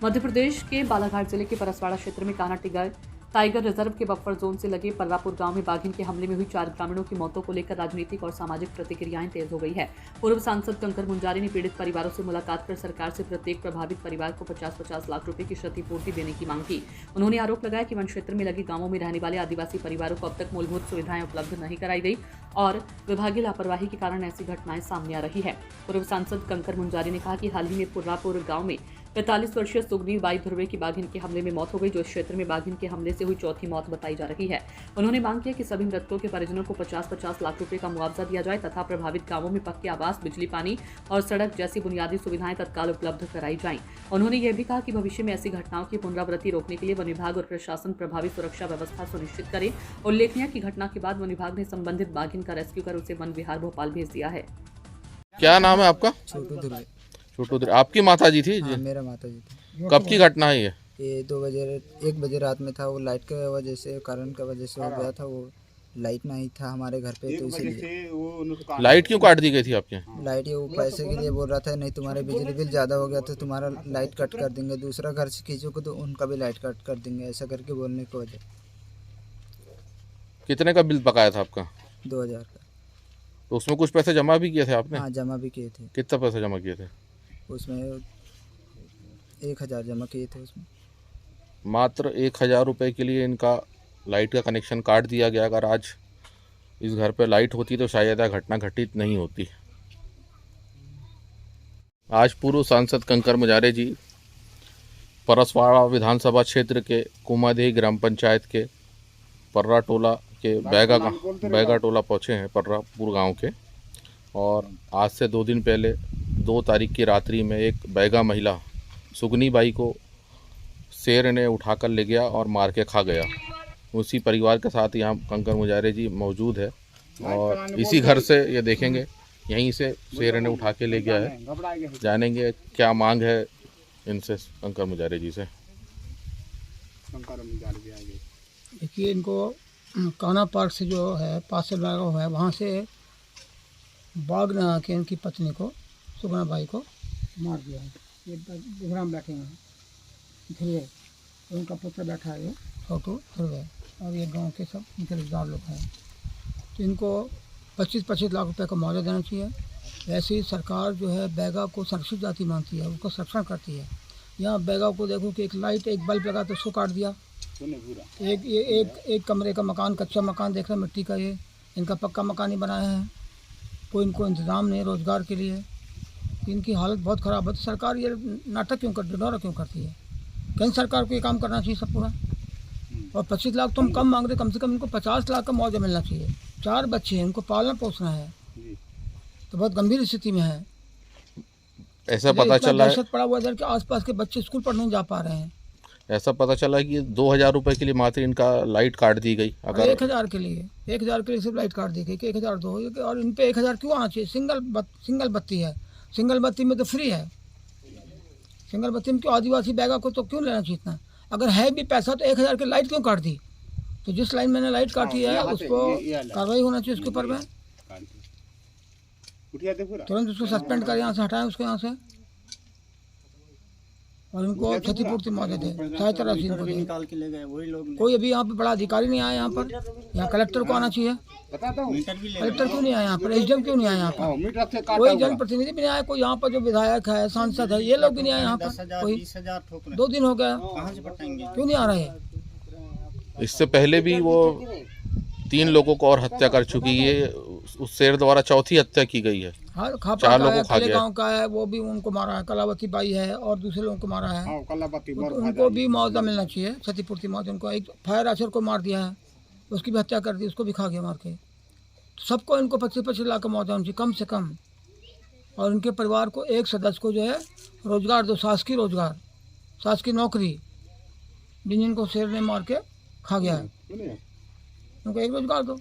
मध्य प्रदेश के बालाघाट जिले के परसवाड़ा क्षेत्र में कान्हा टाइगर रिजर्व के बफर जोन से लगे पर्रापुर गांव में बाघिन के हमले में हुई 4 ग्रामीणों की मौतों को लेकर राजनीतिक और सामाजिक प्रतिक्रियाएं तेज हो गई है। पूर्व सांसद कंकर मुंजारी ने पीड़ित परिवारों से मुलाकात कर सरकार से प्रत्येक प्रभावित परिवार को 50-50 लाख रुपए की क्षतिपूर्ति देने की मांग की। उन्होंने आरोप लगाया कि वन क्षेत्र में लगे गांवों में रहने वाले आदिवासी परिवारों को अब तक मूलभूत सुविधाएं उपलब्ध नहीं कराई गई और विभागीय लापरवाही के कारण ऐसी घटनाएं सामने आ रही है। पूर्व सांसद कंकर मुंजारी ने कहा कि हाल ही में पर्रापुर गांव में 45 वर्षीय सुगनी बाई ध्रुवे की बाघिन के हमले में मौत हो गई, जो इस क्षेत्र में बाघिन के हमले से हुई चौथी मौत बताई जा रही है। उन्होंने मांग किया कि सभी मृतकों के परिजनों को 50-50 लाख रुपए का मुआवजा दिया जाए तथा प्रभावित गांवों में पक्के आवास, बिजली, पानी और सड़क जैसी बुनियादी सुविधाएं तत्काल उपलब्ध कराई जाएं। उन्होंने यह भी कहा कि भविष्य में ऐसी घटनाओं की पुनरावृत्ति रोकने के लिए वन विभाग और प्रशासन प्रभावी सुरक्षा व्यवस्था सुनिश्चित करे। उल्लेखनीय कि घटना के बाद वन विभाग ने संबंधित बाघिन का रेस्क्यू कर उसे वन विहार भोपाल भेज दिया है। क्या नाम है आपका? छोटू ध्रुव। छोटू ध्रुव आपकी माता जी थी? हाँ, मेरा माता जी थी। कब की घटना है ये? 1 बजे रात में था। वो लाइट के वजह से, कारण की वजह से हो गया था। वो लाइट नहीं था हमारे घर पे, तो इसलिए। लाइट क्यों काट दी गई थी आपके? लाइट ये वो पैसे के लिए बोल रहा था, नहीं तुम्हारे बिजली बिल ज़्यादा हो गया तो तुम्हारा लाइट कट कर देंगे, दूसरा घर से खींचोगे तो उनका भी लाइट कट कर देंगे, ऐसा करके बोलने की वजह। कितने का बिल पकाया था आपका? 2000 का। तो उसमें कुछ पैसे जमा भी किए थे आपने? हाँ, जमा भी किए थे। कितना पैसा जमा किए थे? उसमें 1000 जमा किए थे। उसमें मात्र 1000 रुपये के लिए इनका लाइट का कनेक्शन काट दिया गया। अगर आज इस घर पे लाइट होती तो शायद यह घटना घटित नहीं होती। आज पूर्व सांसद कंकर मुंजारी जी परसवाड़ा विधानसभा क्षेत्र के कुमादेही ग्राम पंचायत के पर्रा टोला के बैगा टोला पहुँचे हैं, पर्रापुर गांव के। और आज से 2 दिन पहले 2 तारीख की रात्रि में एक बैगा महिला सुगनी बाई को शेर ने उठाकर ले गया और मार के खा गया। उसी परिवार के साथ यहाँ कंकर मुंजारी जी मौजूद है और इसी घर से ये देखेंगे, यहीं से शेर ने उठा के ले गया है। जानेंगे क्या मांग है इनसे, कंकर मुंजारी जी से। देखिए, इनको कान्हा पार्क से जो है पार्सल लगा है, वहाँ से बाघ ने आके इनकी पत्नी को, सुगना बाई को मार दिया है। ये घुराम बैठे हैं ध्रुव, उनका पुत्र बैठा है, ये छोटू ध्रुव है, और ये गांव के सब इनके रिश्तेदार लोग हैं। तो इनको 25-25 लाख रुपए का मुआवजा देना चाहिए। वैसे ही सरकार जो है बैगा को संरक्षित जाति मानती है, उसको संरक्षण करती है। यहाँ बैगा को देखो कि एक लाइट, एक बल्ब लगा तो उसको काट दिया। एक कमरे का मकान, कच्चा मकान देख रहे हैं, मिट्टी का। ये इनका पक्का मकान ही बनाया है। कोई इनको इंतज़ाम नहीं रोज़गार के लिए। इनकी हालत बहुत ख़राब है। तो सरकार ये नाटक क्यों करती है, डोरा क्यों करती है? कहीं सरकार को ये काम करना चाहिए सब पूरा। और 25 लाख तो हम कम मांग रहे, कम से कम इनको 50 लाख का मुआवजा मिलना चाहिए। 4 बच्चे हैं, इनको पालना पोसना है, तो बहुत गंभीर स्थिति में है। ऐसा पता चला है, दहशत पड़ा हुआ इधर के आसपास के बच्चे स्कूल पढ़ने जा पा रहे हैं। ऐसा पता चला कि 2000 रुपये के लिए मात्र इनका लाइट काट दी गई। अगर 1000 के लिए सिर्फ लाइट काट दी गई कि 1000 दो, और इन पे 1000 क्यों आना चाहिए? सिंगल बत्ती है, सिंगल बत्ती में तो फ्री है। सिंगल बत्ती में क्यों आदिवासी बैगा को तो क्यों लेना चाहिए इतना? अगर है भी पैसा तो 1000 की लाइट क्यों काट दी? तो जिस लाइन मैंने लाइट काटी है उसको कार्रवाई होना चाहिए उसके ऊपर में। तुरंत उसको सस्पेंड कर, यहाँ से हटाएं उसको यहाँ से, और इनको क्षतिपूर्ति मुआवजा दे, सहायता राशि इनको दे। कोई अभी यहाँ पे बड़ा अधिकारी नहीं आया यहाँ पर। यहाँ कलेक्टर को आना चाहिए। कलेक्टर क्यों नहीं आया यहाँ पर? एसडीएम क्यों नहीं आया यहाँ पर? कोई जनप्रतिनिधि भी नहीं आया। कोई यहाँ पर जो विधायक है, सांसद है, ये लोग भी नहीं आए यहाँ पर। कोई 2 दिन हो गया, क्यों नहीं आ रहे? इससे पहले भी वो 3 लोगों को और हत्या कर चुकी है। उस शेर द्वारा चौथी हत्या की गई है। हाँ, 4 लोगों खा गया। गाँव का है, वो भी उनको मारा है। कलावती बाई है और दूसरे लोगों को मारा है। तो उनको भी मुआवजा मिलना चाहिए, क्षतिपूर्ति मुआवजा। उनको एक फायर ऑफिसर को मार दिया है, उसकी भी हत्या कर दी, उसको भी खा गया मार के। तो सबको इनको 25-25 लाख का मुआवजा होना चाहिए कम से कम। और उनके परिवार को एक सदस्य को जो है रोजगार दो, शासकीय रोजगार, शासकीय नौकरी, जिनको शेर ने मार के खा गया है, उनको एक रोजगार दो।